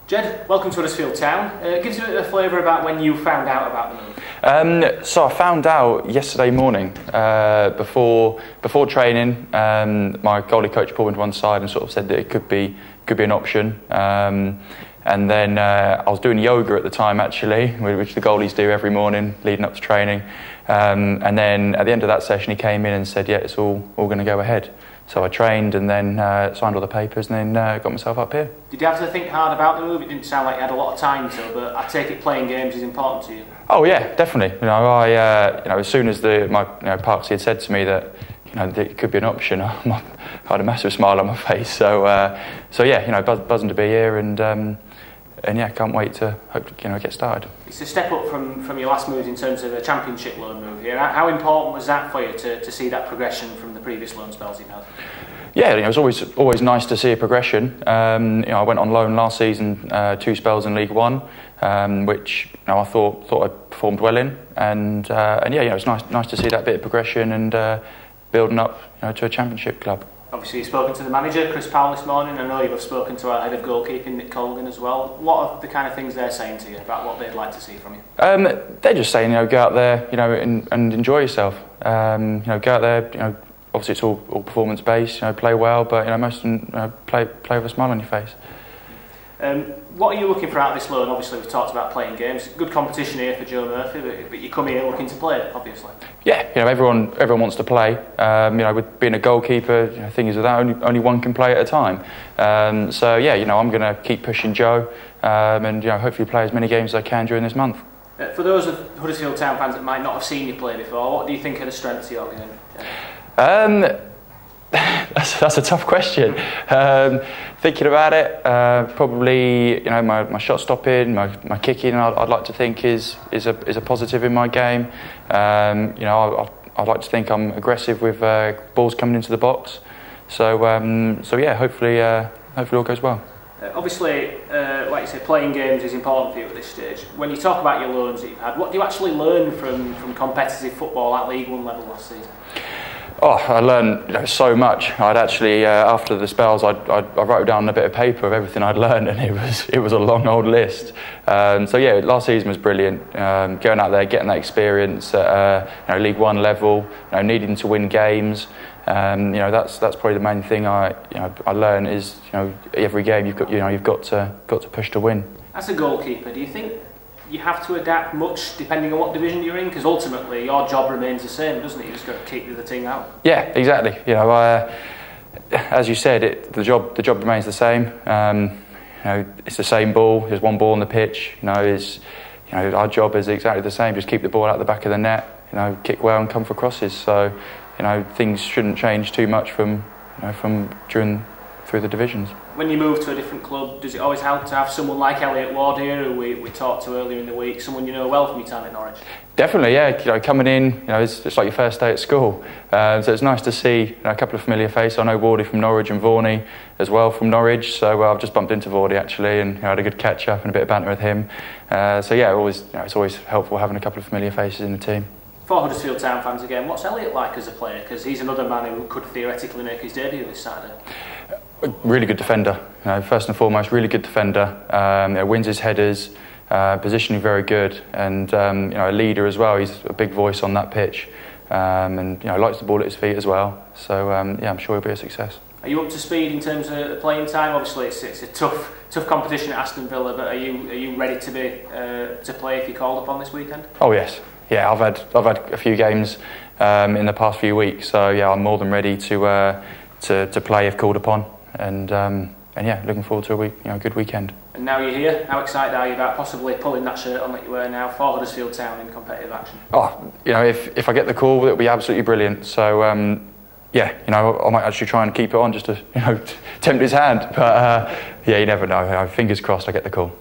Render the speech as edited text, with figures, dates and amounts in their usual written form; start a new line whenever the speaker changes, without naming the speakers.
Jed, welcome to Huddersfield Town. Give us a bit of a flavour about when you found out about the move.
So I found out yesterday morning, before training. My goalie coach pulled me to one side and sort of said that it could be an option. And then I was doing yoga at the time, actually, which the goalies do every morning leading up to training. And then at the end of that session, he came in and said, "Yeah, it's all going to go ahead." So I trained and then signed all the papers and then got myself up here.
Did you have to think hard about the move? It didn't sound like you had a lot of time to, but I take it playing games is important to you.
Oh yeah, definitely. As soon as my Parksy had said to me that that it could be an option, I had a massive smile on my face. So yeah, buzzing to be here and yeah, can't wait to hope to get started.
It's a step up from your last move in terms of a championship loan move here. How important was that for you to see that progression from the previous loan spells you've had?
Yeah, it was always nice to see a progression. I went on loan last season, 2 spells in League One, which I thought I performed well in, and yeah, it was nice to see that bit of progression and building up to a championship club.
Obviously, you've spoken to the manager, Chris Powell, this morning. I know you've spoken to our head of goalkeeping, Nick Colgan, as well. What are the kind of things they're saying to you about what they'd like to see from you? They're
just saying, go out there, and enjoy yourself. Go out there, obviously it's all performance based. Play well, but most of them play with a smile on your face.
What are you looking for out of this loan? Obviously, we've talked about playing games. Good competition here for Joe Murphy, but you come here looking to play, obviously. Yeah, everyone wants to play. With being a goalkeeper, the thing is that only one can play at a time. So yeah, I'm going to keep pushing Joe, and hopefully play as many games as I can during this month. For those of Huddersfield Town fans that might not have seen you play before, what do you think are the strengths of your game?
That's a tough question. Thinking about it, probably my shot stopping, my kicking, I'd like to think is a positive in my game. I'd like to think I'm aggressive with balls coming into the box. So yeah, hopefully all goes well.
Obviously, like you say, playing games is important for you at this stage. When you talk about your loans that you've had, what do you actually learn from competitive football at League One level last season?
Oh, I learned so much. I'd actually, after the spells, I wrote down a bit of paper of everything I'd learned, and it was a long old list. So yeah, last season was brilliant. Going out there, getting that experience at League One level, needing to win games. That's probably the main thing I learned is every game you've got to push to win. As
a goalkeeper, do you think you have to adapt much depending on what division you're in? Because ultimately your job remains the same, doesn't it? You just got to keep the other team out.
Yeah, exactly. As you said, the job remains the same. It's the same ball. There's one ball on the pitch. Our job is exactly the same. Just keep the ball out the back of the net. Kick well and come for crosses. So things shouldn't change too much from through the divisions. When
you move to a different club, does it always help to have someone like Elliot here, who we talked to earlier in the week, someone well from your time at Norwich?
Definitely, yeah. Coming in, it's like your first day at school. So it's nice to see a couple of familiar faces. I know Wardy from Norwich and Vorney as well from Norwich. So I've just bumped into Wardy actually, and had a good catch up and a bit of banter with him. So yeah, it's always helpful having a couple of familiar faces in the team.
For Huddersfield Town fans again, what's Elliot like as a player? Because he's another man who could theoretically make his debut this Saturday.
Really good defender. First and foremost, really good defender. Wins his headers, positioning very good, and a leader as well. He's a big voice on that pitch, and likes the ball at his feet as well. So yeah, I'm sure he'll be a success. Are you up to speed in terms of the playing time? Obviously, it's a tough competition at Aston Villa, but are you ready to play if you're called upon this weekend? Oh yes. Yeah, I've had a few games in the past few weeks, so yeah, I'm more than ready to play if called upon, and yeah, looking forward to a good weekend. And now you're here, how excited are you about possibly pulling that shirt on that you wear now for Huddersfield Town in competitive action? Oh, if I get the call, it'll be absolutely brilliant. So yeah, I might actually try and keep it on just to tempt his hand, but yeah, you never know. Fingers crossed I get the call.